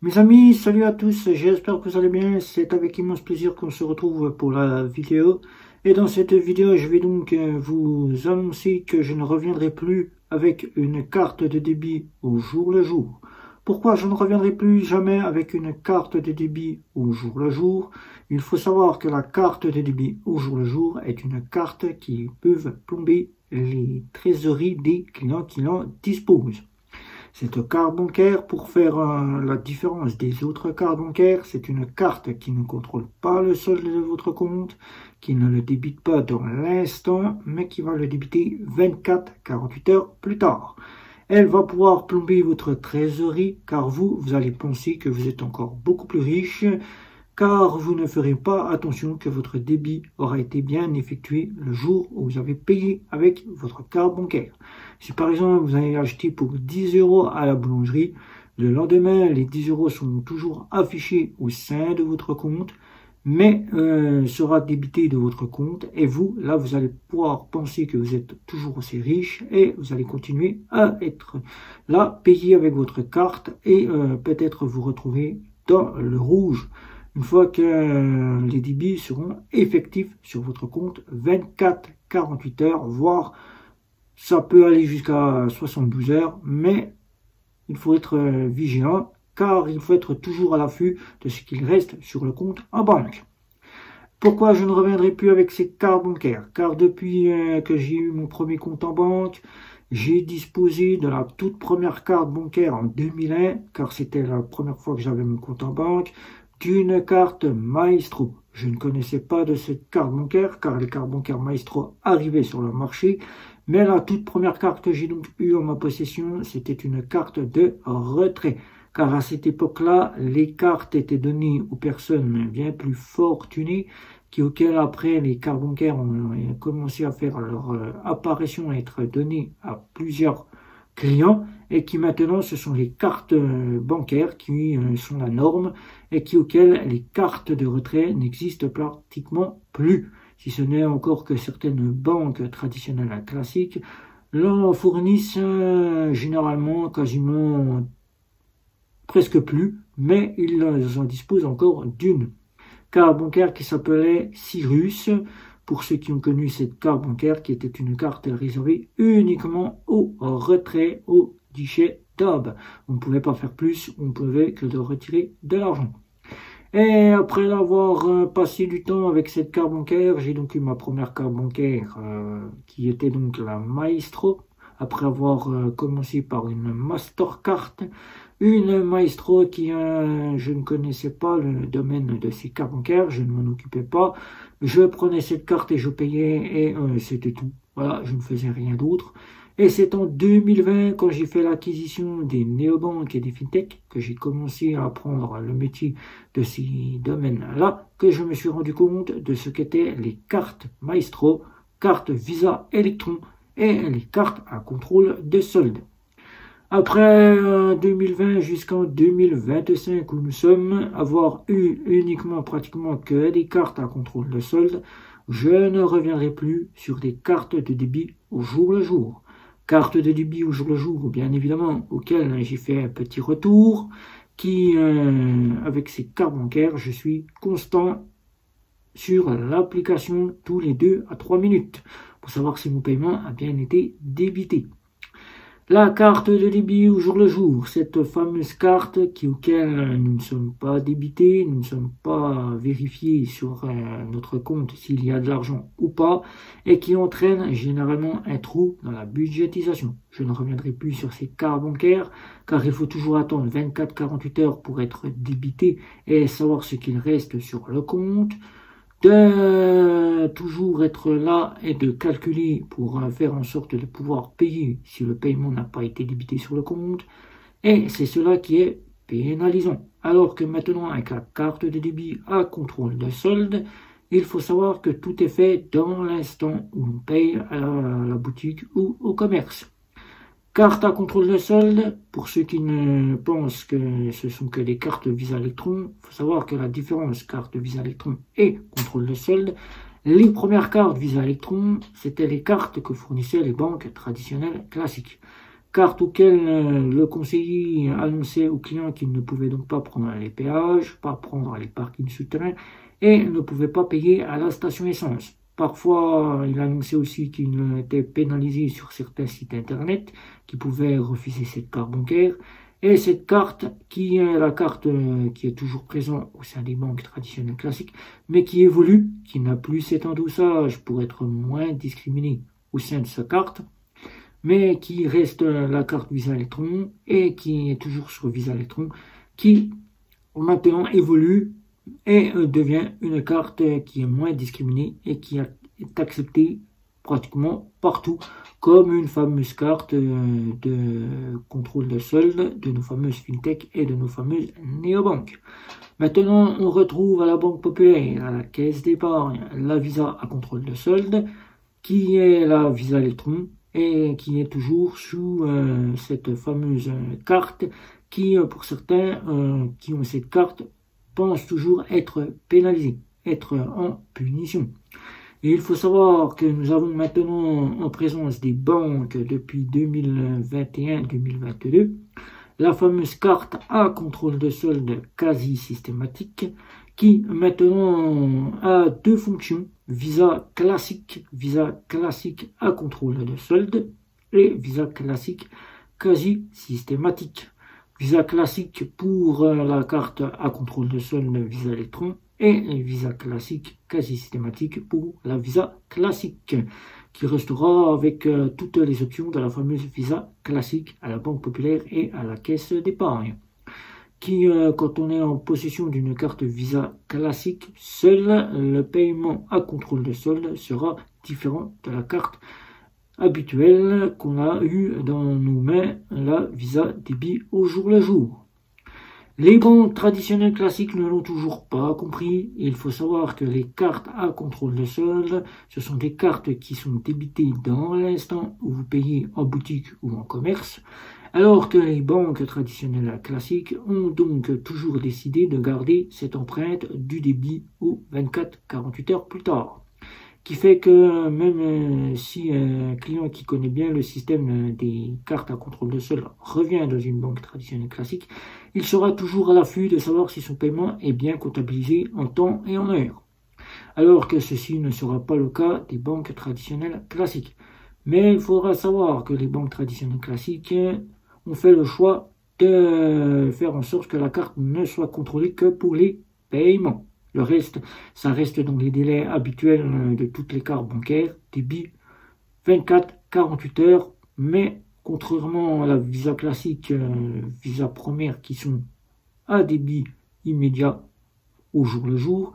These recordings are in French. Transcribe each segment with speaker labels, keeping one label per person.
Speaker 1: Mes amis, salut à tous, j'espère que vous allez bien. C'est avec immense plaisir qu'on se retrouve pour la vidéo. Et dans cette vidéo, je vais donc vous annoncer que je ne reviendrai plus avec une carte de débit au jour le jour. Pourquoi je ne reviendrai plus jamais avec une carte de débit au jour le jour? Il faut savoir que la carte de débit au jour le jour est une carte qui peut plomber les trésoreries des clients qui en disposent. Cette carte bancaire, pour faire la différence des autres cartes bancaires, c'est une carte qui ne contrôle pas le solde de votre compte, qui ne le débite pas dans l'instant, mais qui va le débiter 24-48 heures plus tard. Elle va pouvoir plomber votre trésorerie, car vous allez penser que vous êtes encore beaucoup plus riche, car vous ne ferez pas attention que votre débit aura été bien effectué le jour où vous avez payé avec votre carte bancaire. Si par exemple vous avez acheté pour 10 € à la boulangerie, le lendemain les 10 € sont toujours affichés au sein de votre compte, mais sera débité de votre compte et vous, là, vous allez pouvoir penser que vous êtes toujours aussi riche et vous allez continuer à être là, payé avec votre carte et peut-être vous retrouver dans le rouge une fois que les débits seront effectifs sur votre compte 24-48 heures, voire ça peut aller jusqu'à 72 heures, mais il faut être vigilant car il faut être toujours à l'affût de ce qu'il reste sur le compte en banque. Pourquoi je ne reviendrai plus avec ces cartes bancaires? Car depuis que j'ai eu mon premier compte en banque, j'ai disposé de la toute première carte bancaire en 2001, car c'était la première fois que j'avais mon compte en banque, d'une carte Maestro. Je ne connaissais pas de cette carte bancaire, car les cartes bancaires Maestro arrivaient sur le marché, mais la toute première carte que j'ai donc eue en ma possession, c'était une carte de retrait. Car à cette époque-là, les cartes étaient données aux personnes bien plus fortunées, auxquelles après les cartes bancaires ont commencé à faire leur apparition, à être données à plusieurs clients, et qui maintenant ce sont les cartes bancaires qui sont la norme, et auxquelles les cartes de retrait n'existent pratiquement plus, si ce n'est encore que certaines banques traditionnelles classiques l'en fournissent généralement quasiment presque plus, mais ils en disposent encore d'une carte bancaire qui s'appelait Cyrus, pour ceux qui ont connu cette carte bancaire, qui était une carte réservée uniquement au retrait, au guichet DAB. On ne pouvait pas faire plus, on ne pouvait que de retirer de l'argent. Et après avoir passé du temps avec cette carte bancaire, j'ai donc eu ma première carte bancaire, qui était donc la Maestro, après avoir commencé par une Mastercard, une Maestro qui, je ne connaissais pas le domaine de ces cartes bancaires, je ne m'en occupais pas, je prenais cette carte et je payais et c'était tout. Voilà, je ne faisais rien d'autre. Et c'est en 2020, quand j'ai fait l'acquisition des néobanques et des fintech, que j'ai commencé à apprendre le métier de ces domaines-là, que je me suis rendu compte de ce qu'étaient les cartes Maestro, cartes Visa Electron et les cartes à contrôle de solde. Après 2020 jusqu'en 2025 où nous sommes, avoir eu uniquement pratiquement que des cartes à contrôle de solde, je ne reviendrai plus sur des cartes de débit au jour le jour. Cartes de débit au jour le jour, bien évidemment, auxquelles j'ai fait un petit retour, qui, avec ces cartes bancaires, je suis constant sur l'application tous les 2 à 3 minutes, pour savoir si mon paiement a bien été débité. La carte de débit au jour le jour, cette fameuse carte auquel nous ne sommes pas débités, nous ne sommes pas vérifiés sur notre compte s'il y a de l'argent ou pas, et qui entraîne généralement un trou dans la budgétisation. Je ne reviendrai plus sur ces cartes bancaires, car il faut toujours attendre 24-48 heures pour être débité et savoir ce qu'il reste sur le compte, de toujours être là et de calculer pour faire en sorte de pouvoir payer si le paiement n'a pas été débité sur le compte, et c'est cela qui est pénalisant. Alors que maintenant, avec la carte de débit à contrôle de solde, il faut savoir que tout est fait dans l'instant où on paye à la boutique ou au commerce. Carte à contrôle de solde, pour ceux qui ne pensent que ce sont que des cartes Visa Electron, il faut savoir que la différence carte Visa Electron et contrôle de solde, les premières cartes Visa Electron, c'était les cartes que fournissaient les banques traditionnelles classiques. carte auquel le conseiller annonçait aux clients qu'ils ne pouvaient donc pas prendre les péages, pas prendre les parkings souterrains et ne pouvaient pas payer à la station essence. Parfois, il annonçait aussi qu'ils étaient pénalisés sur certains sites internet, qui pouvaient refuser cette carte bancaire. Et cette carte, qui est la carte qui est toujours présente au sein des banques traditionnelles classiques, mais qui évolue, qui n'a plus cet endossage pour être moins discriminé au sein de sa carte, mais qui reste la carte Visa Electron et qui est toujours sur Visa Electron, qui maintenant évolue et devient une carte qui est moins discriminée et qui est acceptée pratiquement partout comme une fameuse carte de contrôle de solde de nos fameuses fintech et de nos fameuses néobanques. Maintenant, on retrouve à la Banque Populaire, à la Caisse d'épargne, la Visa à contrôle de solde, qui est la Visa Electron et qui est toujours sous cette fameuse carte qui, pour certains qui ont cette carte, pensent toujours être pénalisés, être en punition. Et il faut savoir que nous avons maintenant en présence des banques depuis 2021-2022 la fameuse carte à contrôle de solde quasi systématique qui maintenant a deux fonctions, Visa classique à contrôle de solde et Visa classique quasi systématique. Visa classique pour la carte à contrôle de solde Visa Electron et Visa classique quasi systématique pour la Visa classique, qui restera avec toutes les options de la fameuse Visa classique à la Banque Populaire et à la Caisse d'épargne. Qui, quand on est en possession d'une carte Visa classique, seul le paiement à contrôle de solde sera différent de la carte habituelle qu'on a eu dans nos mains, la Visa débit au jour le jour. Les banques traditionnelles classiques ne l'ont toujours pas compris. Il faut savoir que les cartes à contrôle de solde, ce sont des cartes qui sont débitées dans l'instant où vous payez en boutique ou en commerce, alors que les banques traditionnelles classiques ont donc toujours décidé de garder cette empreinte du débit aux 24-48 heures plus tard. Qui fait que même si un client qui connaît bien le système des cartes à contrôle de solde revient dans une banque traditionnelle classique, il sera toujours à l'affût de savoir si son paiement est bien comptabilisé en temps et en heure. Alors que ceci ne sera pas le cas des banques traditionnelles classiques. Mais il faudra savoir que les banques traditionnelles classiques ont fait le choix de faire en sorte que la carte ne soit contrôlée que pour les paiements. Le reste, ça reste dans les délais habituels de toutes les cartes bancaires, débit 24-48 heures, mais contrairement à la Visa classique, Visa première qui sont à débit immédiat au jour le jour,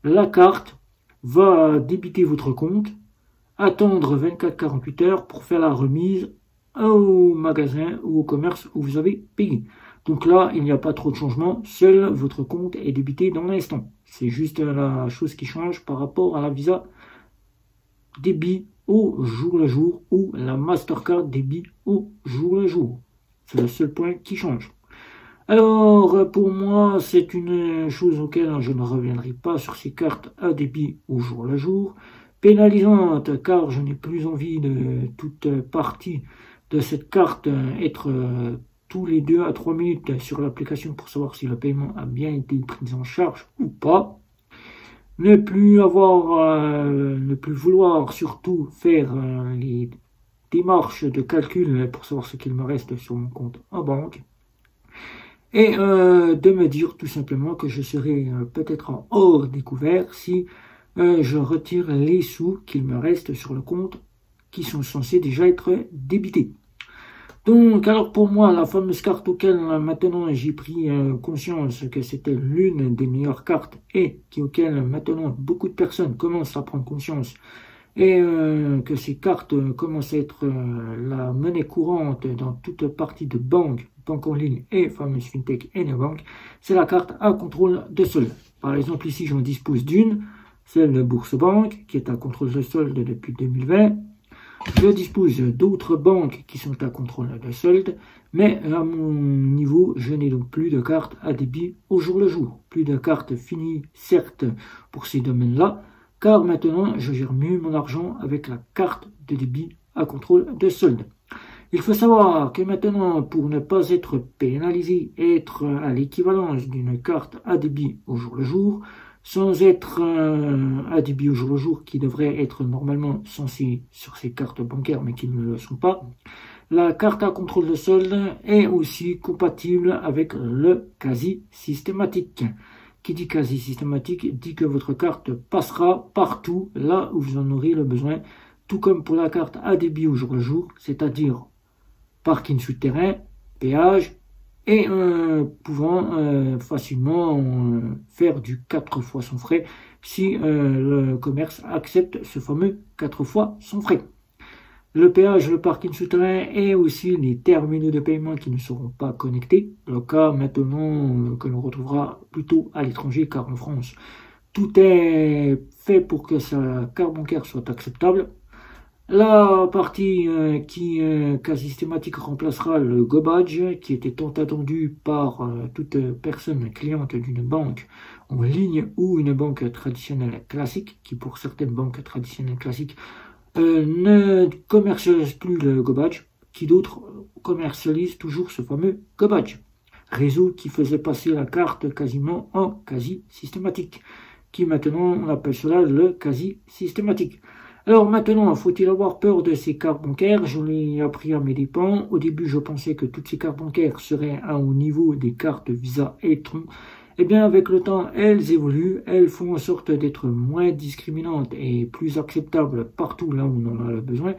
Speaker 1: la carte va débiter votre compte, attendre 24-48 heures pour faire la remise au magasin ou au commerce où vous avez payé. Donc là, il n'y a pas trop de changement, seul votre compte est débité dans l'instant. C'est juste la chose qui change par rapport à la Visa débit au jour le jour ou la Mastercard débit au jour le jour. C'est le seul point qui change. Alors, pour moi, c'est une chose auquel je ne reviendrai pas sur ces cartes à débit au jour le jour. Pénalisante, car je n'ai plus envie de toute partie de cette carte être tous les 2 à 3 minutes sur l'application pour savoir si le paiement a bien été pris en charge ou pas. Ne plus vouloir surtout faire les démarches de calcul pour savoir ce qu'il me reste sur mon compte en banque. Et de me dire tout simplement que je serai peut-être en hors découvert si je retire les sous qu'il me reste sur le compte qui sont censés déjà être débités. Donc, alors pour moi, la fameuse carte auquel maintenant j'ai pris conscience que c'était l'une des meilleures cartes et auquel maintenant beaucoup de personnes commencent à prendre conscience et que ces cartes commencent à être la monnaie courante dans toute partie de banque en ligne et fameuse fintech et néobanque, c'est la carte à contrôle de solde. Par exemple, ici, j'en dispose d'une, celle de Bourse-Banque, qui est à contrôle de solde depuis 2020. Je dispose d'autres banques qui sont à contrôle de solde, mais à mon niveau, je n'ai donc plus de cartes à débit au jour le jour. Plus de cartes finies, certes, pour ces domaines-là, car maintenant, je gère mieux mon argent avec la carte de débit à contrôle de solde. Il faut savoir que maintenant, pour ne pas être pénalisé, être à l'équivalence d'une carte à débit au jour le jour, sans être à débit au jour le jour qui devrait être normalement censé sur ces cartes bancaires mais qui ne le sont pas, la carte à contrôle de solde est aussi compatible avec le quasi systématique. Qui dit quasi systématique dit que votre carte passera partout là où vous en aurez le besoin, tout comme pour la carte à débit au jour le jour, c'est-à-dire parking souterrain, péage, et pouvant facilement faire du 4 fois sans frais si le commerce accepte ce fameux 4 fois sans frais. Le péage, le parking souterrain et aussi les terminaux de paiement qui ne seront pas connectés, le cas maintenant que l'on retrouvera plutôt à l'étranger car en France, tout est fait pour que sa carte bancaire soit acceptable. La partie qui quasi systématique remplacera le GoBadge qui était tant attendu par toute personne cliente d'une banque en ligne ou une banque traditionnelle classique, qui pour certaines banques traditionnelles classiques ne commercialise plus le GoBadge, qui d'autres commercialisent toujours ce fameux GoBadge. Réseau qui faisait passer la carte quasiment en quasi systématique, qui maintenant on appelle cela le quasi systématique. Alors maintenant, faut-il avoir peur de ces cartes bancaires? Je l'ai appris à mes dépens. Au début, je pensais que toutes ces cartes bancaires seraient au niveau des cartes Visa et Tron. Eh bien, avec le temps, elles évoluent, elles font en sorte d'être moins discriminantes et plus acceptables partout là où on en a le besoin.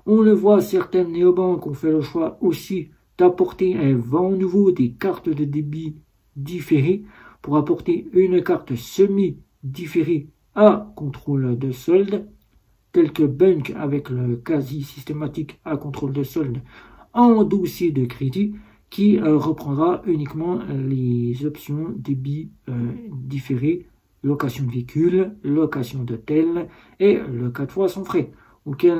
Speaker 1: On le voit, certaines néobanques ont fait le choix aussi d'apporter un vent nouveau des cartes de débit différées pour apporter une carte semi-différée à contrôle de solde, tel que Bunk avec le quasi systématique à contrôle de solde en dossier de crédit, qui reprendra uniquement les options débit différé, location de véhicule, location d'hôtel et le 4 fois sans frais, auquel,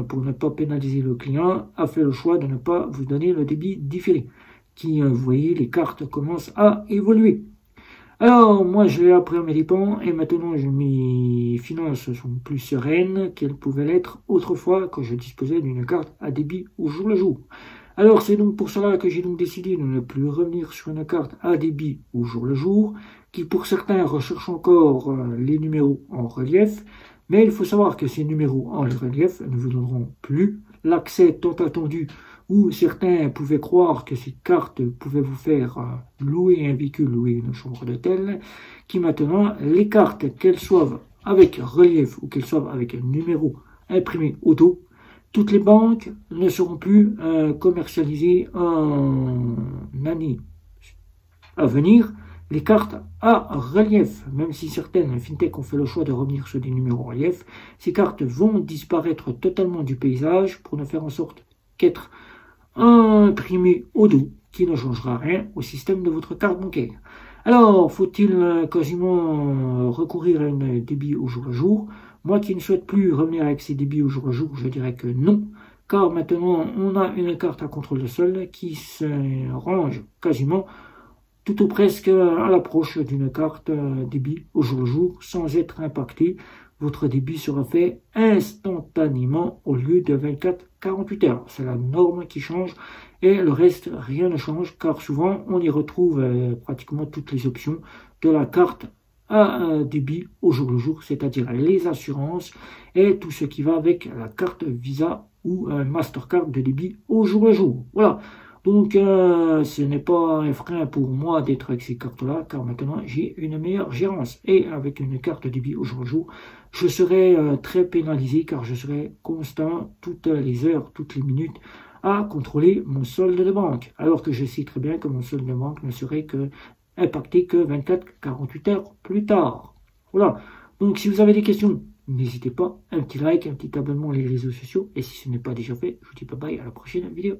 Speaker 1: pour ne pas pénaliser le client, a fait le choix de ne pas vous donner le débit différé, qui, vous voyez, les cartes commencent à évoluer. Alors, moi, je l'ai appris à mes dépens, et maintenant, mes finances sont plus sereines qu'elles pouvaient l'être autrefois quand je disposais d'une carte à débit au jour le jour. Alors, c'est donc pour cela que j'ai donc décidé de ne plus revenir sur une carte à débit au jour le jour, qui pour certains recherchent encore les numéros en relief, mais il faut savoir que ces numéros en relief ne vous donneront plus l'accès tant attendu, où certains pouvaient croire que ces cartes pouvaient vous faire louer un véhicule, louer une chambre d'hôtel, qui maintenant, les cartes, qu'elles soient avec relief ou qu'elles soient avec un numéro imprimé au dos, toutes les banques ne seront plus commercialisées en année à venir les cartes à relief. Même si certaines fintech ont fait le choix de revenir sur des numéros relief, ces cartes vont disparaître totalement du paysage pour ne faire en sorte qu'être imprimées au dos, qui ne changera rien au système de votre carte bancaire. Alors, faut-il quasiment recourir à une débit au jour le jour? Moi qui ne souhaite plus revenir avec ces débits au jour le jour, je dirais que non, car maintenant on a une carte à contrôle de solde qui se range quasiment tout ou presque à l'approche d'une carte débit au jour le jour, sans être impacté. Votre débit sera fait instantanément au lieu de 24-48 heures. C'est la norme qui change et le reste, rien ne change, car souvent on y retrouve pratiquement toutes les options de la carte à débit au jour le jour, c'est-à-dire les assurances et tout ce qui va avec la carte Visa ou Mastercard de débit au jour le jour. Voilà. Donc, ce n'est pas un frein pour moi d'être avec ces cartes-là, car maintenant j'ai une meilleure gérance. Et avec une carte débit au jour le jour, je serai très pénalisé, car je serai constant toutes les heures, toutes les minutes, à contrôler mon solde de banque. Alors que je sais très bien que mon solde de banque ne serait impacté que 24-48 heures plus tard. Voilà. Donc, si vous avez des questions, n'hésitez pas, un petit like, un petit abonnement les réseaux sociaux. Et si ce n'est pas déjà fait, je vous dis bye bye à la prochaine vidéo.